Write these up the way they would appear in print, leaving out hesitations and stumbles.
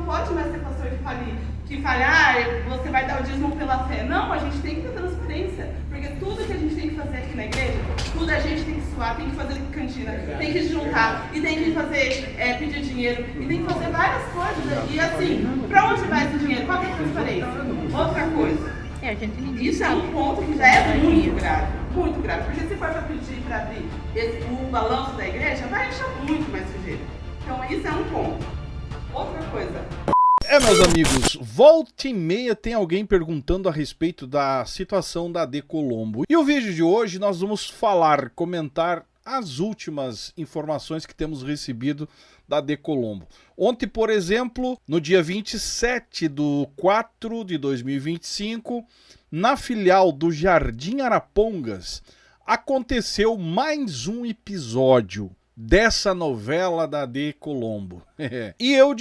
pode mais ter pastor que fale, você vai dar o dízimo pela fé. Não, a gente tem que ter transparência, porque tudo que a gente tem que fazer aqui na igreja, tudo a gente tem que suar, tem que fazer cantina, tem que juntar, e tem que fazer, pedir dinheiro, e tem que fazer várias coisas. E assim, pra onde vai esse dinheiro? Qual é a transparência? Outra coisa. Isso é um ponto que já é muito grave, porque se for para pedir para abrir o balanço da igreja, vai achar muito mais sujeira. Então isso é um ponto. Outra coisa. Meus amigos, volta e meia tem alguém perguntando a respeito da situação da AD Colombo. E o vídeo de hoje nós vamos comentar as últimas informações que temos recebido da AD Colombo. Ontem, por exemplo, no dia 27/4/2025, na filial do Jardim Arapongas, aconteceu mais um episódio dessa novela da AD Colombo. E eu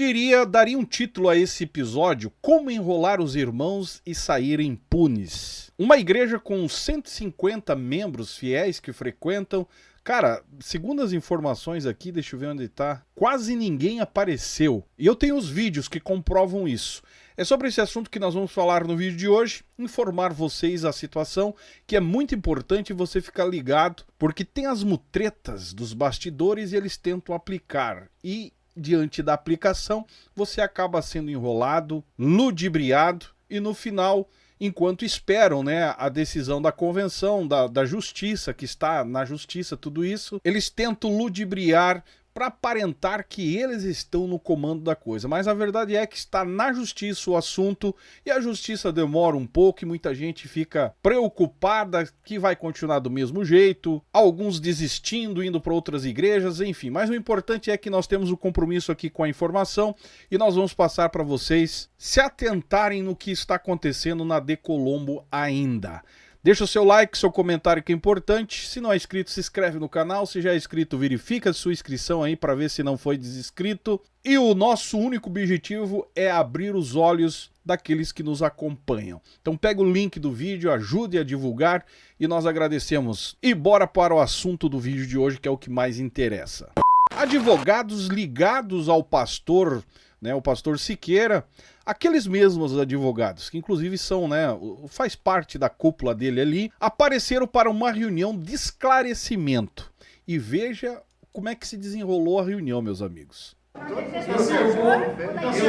daria um título a esse episódio: Como enrolar os irmãos e sair impunes. Uma igreja com 150 membros fiéis que frequentam. Cara, segundo as informações aqui, deixa eu ver onde tá, quase ninguém apareceu. E eu tenho os vídeos que comprovam isso. É sobre esse assunto que nós vamos falar no vídeo de hoje, informar vocês a situação, que é muito importante você ficar ligado, porque tem as mutretas dos bastidores e eles tentam aplicar. E diante da aplicação, você acaba sendo enrolado, ludibriado e no final, enquanto esperam, né, a decisão da convenção, da justiça, que está na justiça, tudo isso, eles tentam ludibriar para aparentar que eles estão no comando da coisa. Mas a verdade é que está na justiça o assunto, e a justiça demora um pouco e muita gente fica preocupada que vai continuar do mesmo jeito, alguns desistindo, indo para outras igrejas, enfim. Mas o importante é que nós temos o compromisso aqui com a informação e nós vamos passar para vocês se atentarem no que está acontecendo na AD Colombo ainda. Deixa o seu like, seu comentário, que é importante. Se não é inscrito, se inscreve no canal. Se já é inscrito, verifica a sua inscrição aí para ver se não foi desinscrito. E o nosso único objetivo é abrir os olhos daqueles que nos acompanham. Então pega o link do vídeo, ajude a divulgar e nós agradecemos. E bora para o assunto do vídeo de hoje, que é o que mais interessa. Advogados ligados ao pastor, né, o pastor Siqueira, aqueles mesmos advogados, que inclusive são, né, faz parte da cúpula dele ali, apareceram para uma reunião de esclarecimento. E veja como é que se desenrolou a reunião, meus amigos. Eu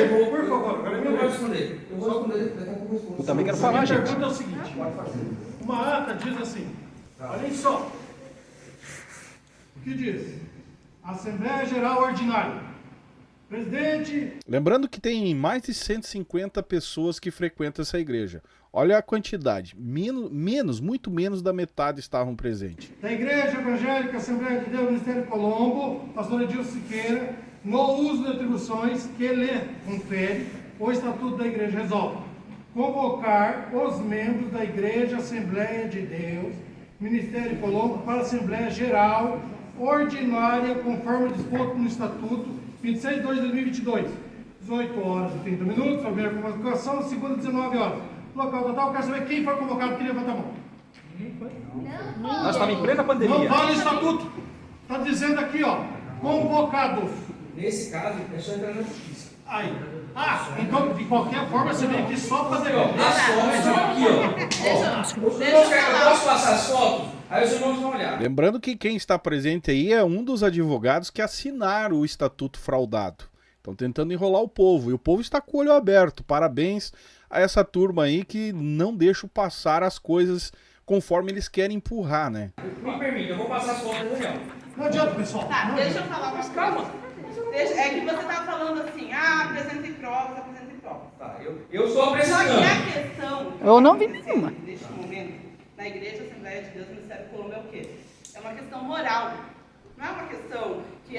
vou, por favor, agora eu vou responder. Eu vou responder, daqui a pouco eu respondo. Eu também quero falar, gente. A pergunta é o seguinte: uma ata diz assim, olhem só, o que diz? Assembleia Geral Ordinária. Presidente... Lembrando que tem mais de 150 pessoas que frequentam essa igreja. Olha a quantidade. Muito menos da metade estavam presentes. Da Igreja Evangélica Assembleia de Deus, Ministério Colombo, pastor Edilson Siqueira, no uso de atribuições que lhe confere o Estatuto da Igreja resolve convocar os membros da Igreja Assembleia de Deus, Ministério Colombo, para a Assembleia Geral Ordinária, conforme disposto no Estatuto, 26/2/2022, 18 horas e 30 minutos, a primeira convocação, segunda 19 horas. Local total, quero saber quem foi convocado, queria levantar a mão. Nós estamos em plena pandemia. Não vale o Estatuto. Está dizendo aqui, ó, convocados. Nesse caso, é só entrar na justiça. Aí. Então, de qualquer forma, você vem aqui só para fazer. As fotos aqui, ó. Eu posso passar as fotos? Aí os irmãos vão olhar. Lembrando que quem está presente aí é um dos advogados que assinaram o Estatuto fraudado. Estão tentando enrolar o povo, e o povo está com o olho aberto. Parabéns a essa turma aí que não deixa passar as coisas conforme eles querem empurrar, né? Me permita, eu vou passar as fotos da reunião. Não adianta, pessoal. Tá, deixa eu falar uma coisa. É que você estava falando assim, apresente provas. Tá, eu sou Só que apresentando. a questão... Eu não vi nenhuma. Neste momento, na Igreja Assembleia de Deus, Ministério Colombo, é o quê? É uma questão moral. Não é uma questão que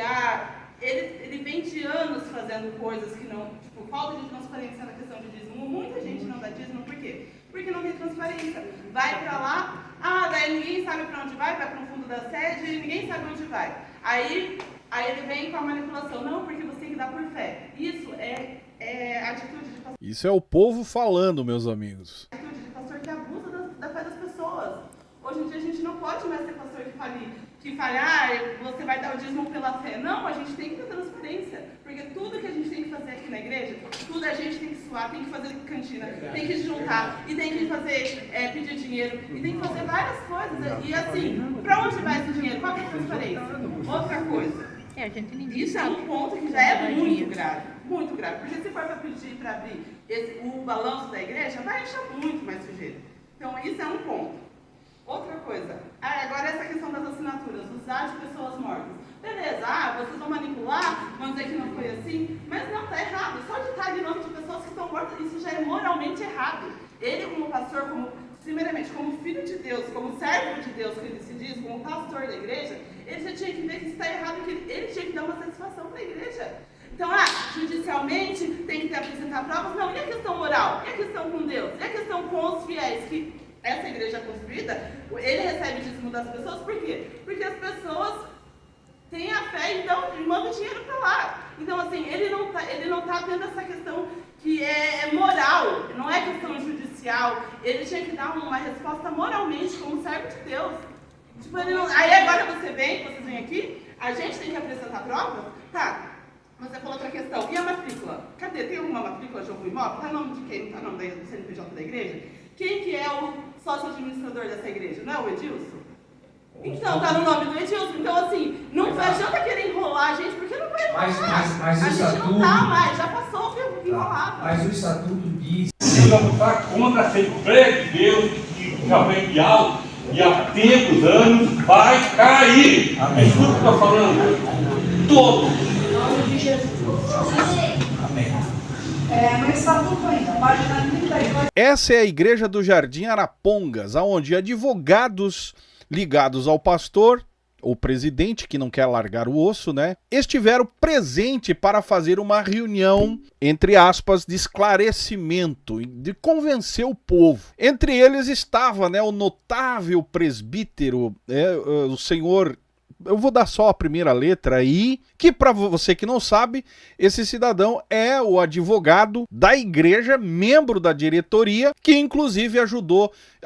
ele vem de anos fazendo coisas que não... Tipo, falta de transparência na questão de dízimo. Muita gente não dá dízimo, por quê? Porque não tem transparência. Vai pra lá, daí ninguém sabe pra onde vai para o fundo da sede e ninguém sabe onde vai. Aí ele vem com a manipulação. Não, porque você tem que dar por fé. Isso é atitude de pastor. Isso é o povo falando, meus amigos. Atitude de pastor que abusa da fé das pessoas. Hoje em dia a gente não pode mais ter pastor que fale, você vai dar o dízimo pela fé. Não, a gente tem que ter transparência. Porque tudo que a gente tem que fazer aqui na igreja, tudo suar, tem que fazer cantina, tem que juntar, e tem que fazer, pedir dinheiro, e tem que fazer várias coisas. E assim, para onde vai esse dinheiro? Qual é a transparência? Outra coisa. Isso é um ponto que já é muito grave, porque se for para pedir para abrir o balanço da igreja, vai encher muito mais sujeira. Então isso é um ponto. Outra coisa, agora essa questão das assinaturas, usar de pessoas mortas. Beleza, vocês vão manipular, vão dizer que não foi assim, mas não, está errado. Só de estar ali nome de pessoas que estão mortas, isso já é moralmente errado. Ele como pastor, primeiramente, como filho de Deus, como servo de Deus, que ele se diz, como pastor da igreja, ele já tinha que ver que isso está errado, que ele tinha que dar uma satisfação para a igreja. Então, judicialmente, tem que apresentar provas. Não, e a questão moral? E a questão com Deus? E a questão com os fiéis? Que essa igreja é construída, ele recebe dízimo das pessoas, por quê? Porque as pessoas têm a fé e mandam dinheiro para lá. Então, assim, ele não tá tendo essa questão que é moral, não é questão judicial. Ele tinha que dar uma resposta moralmente como servo de Deus. Tipo, ele não... Aí agora vocês vêm aqui, a gente tem que apresentar provas? Tá, você falou outra questão. E a matrícula? Cadê? Tem alguma matrícula de algum imóvel? Tá nome de quem? Tá nome do CNPJ da igreja? Quem que é o sócio administrador dessa igreja? Não é o Edilson? Então, tá no nome do Edilson. Então, assim, não adianta querer enrolar a gente, porque não vai enrolar. Mas a o gente estatuto... não tá mais, já passou o tempo que enrolava. Mas o estatuto diz... Se eu lutar contra a Assembleia de Deus, que já vem de alto, e há tempos, anos, vai cair. Amém. Escuta o que eu estou falando. Todos. Em nome de Jesus. Amém. No estatuto ainda, página 32. Essa é a igreja do Jardim Arapongas, onde advogados ligados ao pastor, o presidente, que não quer largar o osso, né, estiveram presentes para fazer uma reunião, entre aspas, de esclarecimento, de convencer o povo. Entre eles estava, né, o notável presbítero, o senhor... Eu vou dar só a primeira letra aí, que para você que não sabe, esse cidadão é o advogado da igreja, membro da diretoria, que inclusive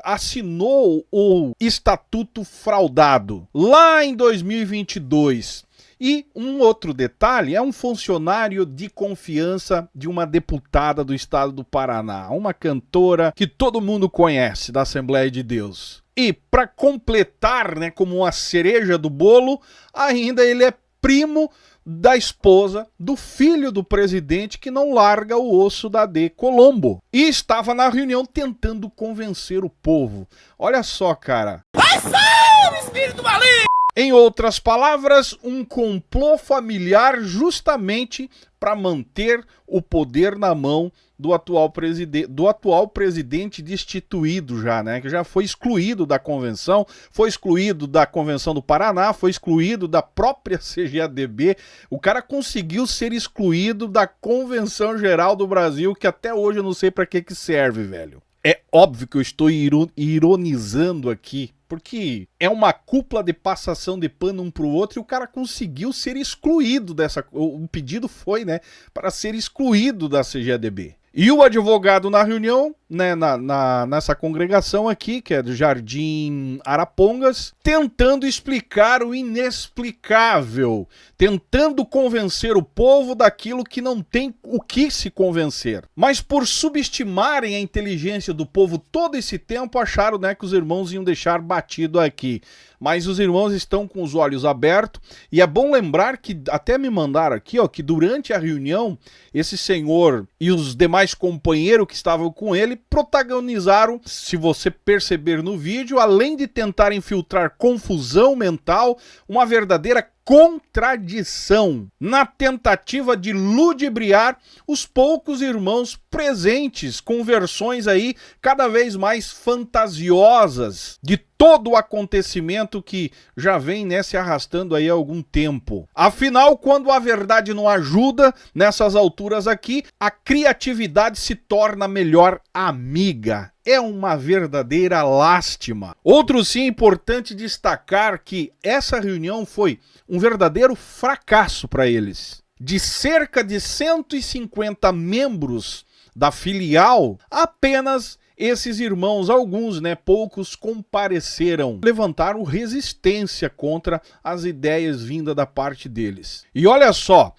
assinou o estatuto fraudado lá em 2022. E um outro detalhe, é um funcionário de confiança de uma deputada do estado do Paraná, uma cantora que todo mundo conhece da Assembleia de Deus. E para completar, né, como uma cereja do bolo, ainda ele é primo da esposa do filho do presidente, que não larga o osso da D. Colombo. E estava na reunião tentando convencer o povo. Olha só, cara. Vai sair, espírito maligno! Em outras palavras, um complô familiar justamente para manter o poder na mão do atual presidente destituído já, né? Que já foi excluído da convenção, foi excluído da Convenção do Paraná, foi excluído da própria CGADB. O cara conseguiu ser excluído da Convenção Geral do Brasil, que até hoje eu não sei para que serve, velho. É óbvio que eu estou ironizando aqui, porque é uma cúpula de passação de pano um pro outro e o cara conseguiu ser excluído dessa... O pedido foi, né, para ser excluído da CGADB. E o advogado na reunião, né, nessa congregação aqui, que é do Jardim Arapongas, tentando explicar o inexplicável, tentando convencer o povo daquilo que não tem o que se convencer. Mas por subestimarem a inteligência do povo todo esse tempo, acharam, né, que os irmãos iam deixar batido aqui. Mas os irmãos estão com os olhos abertos, e é bom lembrar que até me mandaram aqui, ó, que durante a reunião, esse senhor e os demais companheiros que estavam com ele protagonizaram, se você perceber no vídeo, além de tentar infiltrar confusão mental, uma verdadeira contradição na tentativa de ludibriar os poucos irmãos presentes, com versões aí cada vez mais fantasiosas de todo o acontecimento que já vem, né, se arrastando aí há algum tempo. Afinal, quando a verdade não ajuda nessas alturas aqui, a criatividade se torna melhor amiga. É uma verdadeira lástima. Outro sim importante destacar que essa reunião foi um verdadeiro fracasso para eles. De cerca de 150 membros da filial, apenas esses irmãos, alguns, né, poucos, compareceram, levantaram resistência contra as ideias vindas da parte deles. E olha só,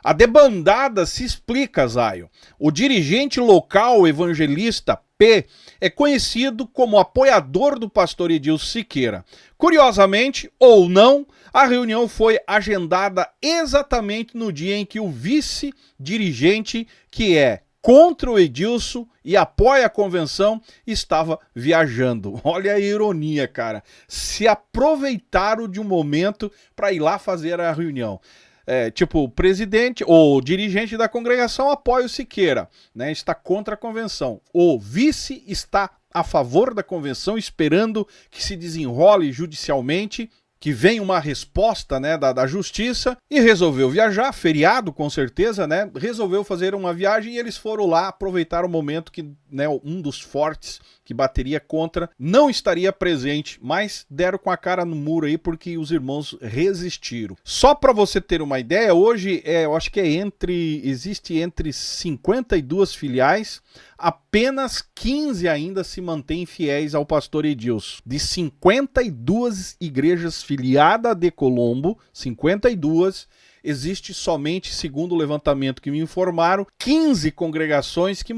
A debandada se explica, Zaio. O dirigente local evangelista P é conhecido como apoiador do pastor Edilson Siqueira. Curiosamente, ou não, a reunião foi agendada exatamente no dia em que o vice-dirigente, que é contra o Edilson e apoia a convenção, estava viajando. Olha a ironia, cara. Se aproveitaram de um momento para ir lá fazer a reunião. Tipo, o presidente ou dirigente da congregação apoia o Siqueira, né? Está contra a convenção. O vice está a favor da convenção, esperando que se desenrole judicialmente, que venha uma resposta, né, da justiça, e resolveu viajar, feriado com certeza, né, resolveu fazer uma viagem e eles foram lá aproveitar o momento que, né, um dos fortes que bateria contra não estaria presente, mas deram com a cara no muro aí porque os irmãos resistiram. Só para você ter uma ideia, hoje eu acho que existe entre 52 filiais, apenas 15 ainda se mantêm fiéis ao pastor Edilson. De 52 igrejas filiadas a De Colombo, 52, existe somente, segundo o levantamento que me informaram, 15 congregações que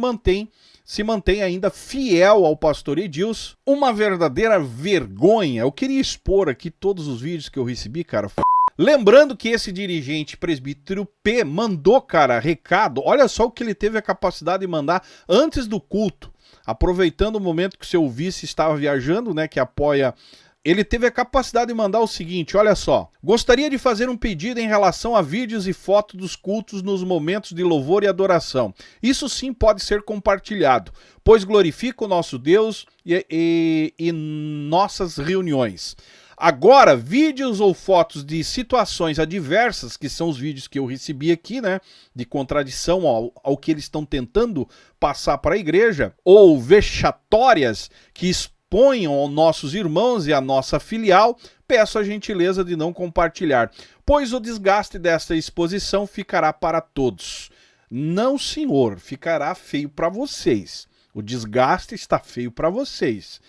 se mantém ainda fiel ao pastor Edilson. Uma verdadeira vergonha. Eu queria expor aqui todos os vídeos que eu recebi, cara. Lembrando que esse dirigente presbítero P mandou, cara, recado. Olha só o que ele teve a capacidade de mandar antes do culto. Aproveitando o momento que o seu vice estava viajando, né, que apoia... Ele teve a capacidade de mandar o seguinte, olha só. Gostaria de fazer um pedido em relação a vídeos e fotos dos cultos nos momentos de louvor e adoração. Isso sim pode ser compartilhado, pois glorifica o nosso Deus e nossas reuniões. Agora, vídeos ou fotos de situações adversas, que são os vídeos que eu recebi aqui, né, de contradição ao que eles estão tentando passar para a igreja, ou vexatórias que exponham aos nossos irmãos e à nossa filial, peço a gentileza de não compartilhar, pois o desgaste desta exposição ficará para todos. Não, senhor, ficará feio para vocês. O desgaste está feio para vocês.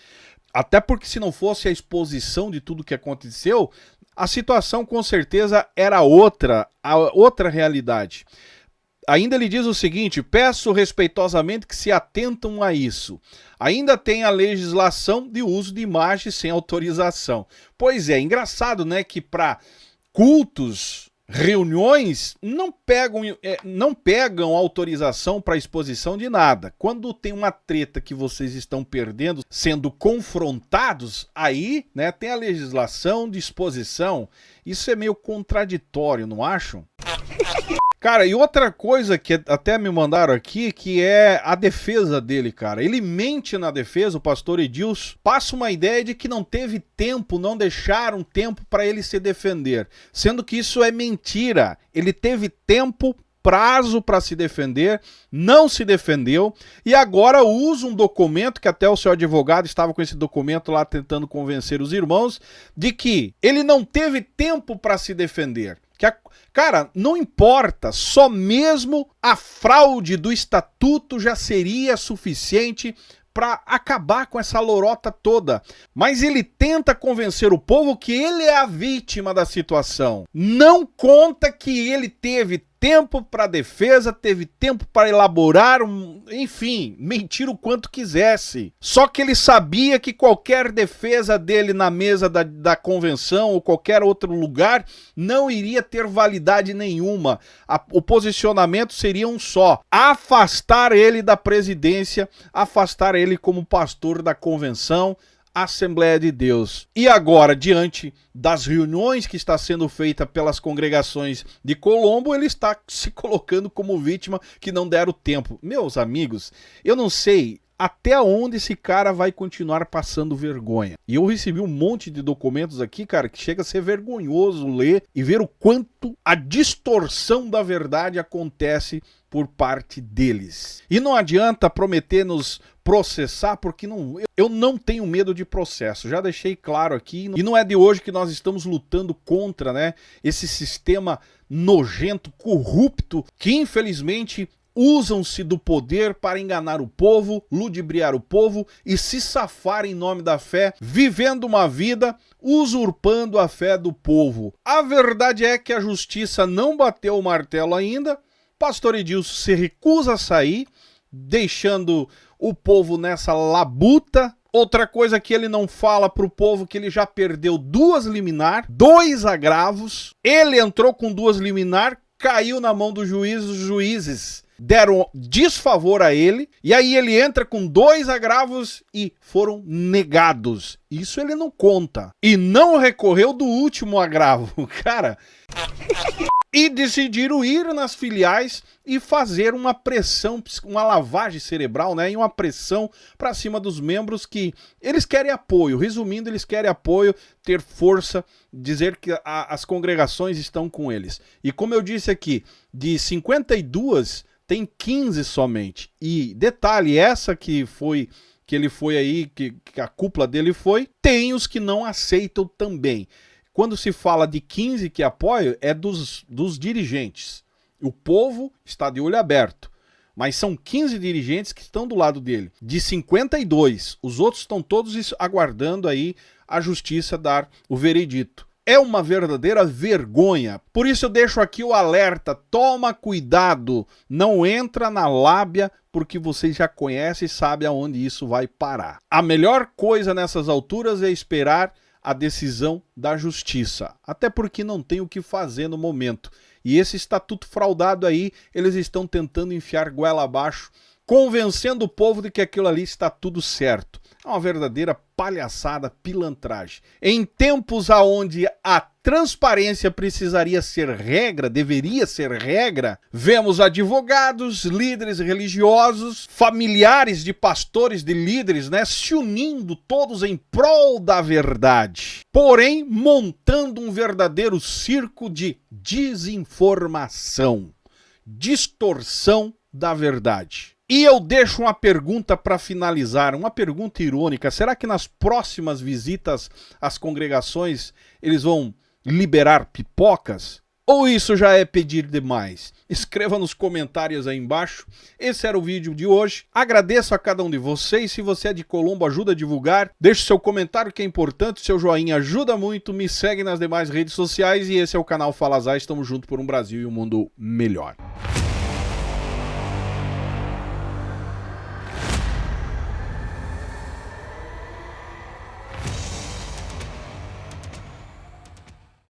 Até porque se não fosse a exposição de tudo que aconteceu, a situação com certeza era outra realidade. Ainda ele diz o seguinte, peço respeitosamente que se atentam a isso. Ainda tem a legislação de uso de imagens sem autorização. Pois é, engraçado, né, que para cultos, reuniões, não pegam autorização para exposição de nada. Quando tem uma treta que vocês estão perdendo, sendo confrontados, aí, né, tem a legislação de exposição. Isso é meio contraditório, não acham? Cara, e outra coisa que até me mandaram aqui, que é a defesa dele, cara. Ele mente na defesa, o pastor Edilson, passa uma ideia de que não teve tempo, não deixaram tempo para ele se defender. Sendo que isso é mentira. Ele teve tempo, prazo para se defender, não se defendeu e agora usa um documento que até o seu advogado estava com esse documento lá tentando convencer os irmãos de que ele não teve tempo para se defender. Cara, não importa, só mesmo a fraude do estatuto já seria suficiente para acabar com essa lorota toda. Mas ele tenta convencer o povo que ele é a vítima da situação. Não conta que ele teve tempo para defesa, teve tempo para elaborar, enfim, mentir o quanto quisesse. Só que ele sabia que qualquer defesa dele na mesa da convenção ou qualquer outro lugar não iria ter validade nenhuma. O posicionamento seria um só: afastar ele da presidência, afastar ele como pastor da convenção, Assembleia de Deus. E agora, diante das reuniões que está sendo feita pelas congregações de Colombo, ele está se colocando como vítima que não deram tempo. Meus amigos, eu não sei até onde esse cara vai continuar passando vergonha. E eu recebi um monte de documentos aqui, cara, que chega a ser vergonhoso ler e ver o quanto a distorção da verdade acontece por parte deles. E não adianta prometer nos processar, porque eu não tenho medo de processo. Já deixei claro aqui, e não é de hoje que nós estamos lutando contra, né, esse sistema nojento, corrupto, que infelizmente usam-se do poder para enganar o povo, ludibriar o povo e se safar em nome da fé, vivendo uma vida usurpando a fé do povo. A verdade é que a justiça não bateu o martelo ainda, pastor Edilson se recusa a sair, deixando o povo nessa labuta. Outra coisa que ele não fala para o povo, que ele já perdeu 2 liminar, 2 agravos, ele entrou com 2 liminar, caiu na mão dos juízes, os juízes deram desfavor a ele, e aí ele entra com 2 agravos e foram negados. Isso ele não conta. E não recorreu do último agravo, cara. E decidiram ir nas filiais e fazer uma pressão, uma lavagem cerebral, né? E uma pressão para cima dos membros que eles querem apoio. Resumindo, eles querem apoio, ter força, dizer que as congregações estão com eles. E como eu disse aqui, de 52, tem 15 somente. E detalhe, essa que ele foi aí, que a cúpula dele foi, tem os que não aceitam também. Quando se fala de 15 que apoiam, é dos dirigentes. O povo está de olho aberto. Mas são 15 dirigentes que estão do lado dele. De 52, os outros estão todos aguardando aí a justiça dar o veredito. É uma verdadeira vergonha. Por isso eu deixo aqui o alerta. Toma cuidado. Não entra na lábia, porque você já conhece e sabe aonde isso vai parar. A melhor coisa nessas alturas é esperar a decisão da justiça. Até porque não tem o que fazer no momento. E esse estatuto fraudado aí, eles estão tentando enfiar goela abaixo, convencendo o povo de que aquilo ali está tudo certo. É uma verdadeira palhaçada, pilantragem. Em tempos onde a transparência precisaria ser regra, deveria ser regra, vemos advogados, líderes religiosos, familiares de pastores, de líderes, né, se unindo todos em prol da verdade. Porém, montando um verdadeiro circo de desinformação, distorção da verdade. E eu deixo uma pergunta para finalizar, uma pergunta irônica. Será que nas próximas visitas às congregações eles vão liberar pipocas? Ou isso já é pedir demais? Escreva nos comentários aí embaixo. Esse era o vídeo de hoje. Agradeço a cada um de vocês. Se você é de Colombo, ajuda a divulgar. Deixe seu comentário que é importante. Seu joinha ajuda muito. Me segue nas demais redes sociais. E esse é o canal Fala Zay. Estamos juntos por um Brasil e um mundo melhor.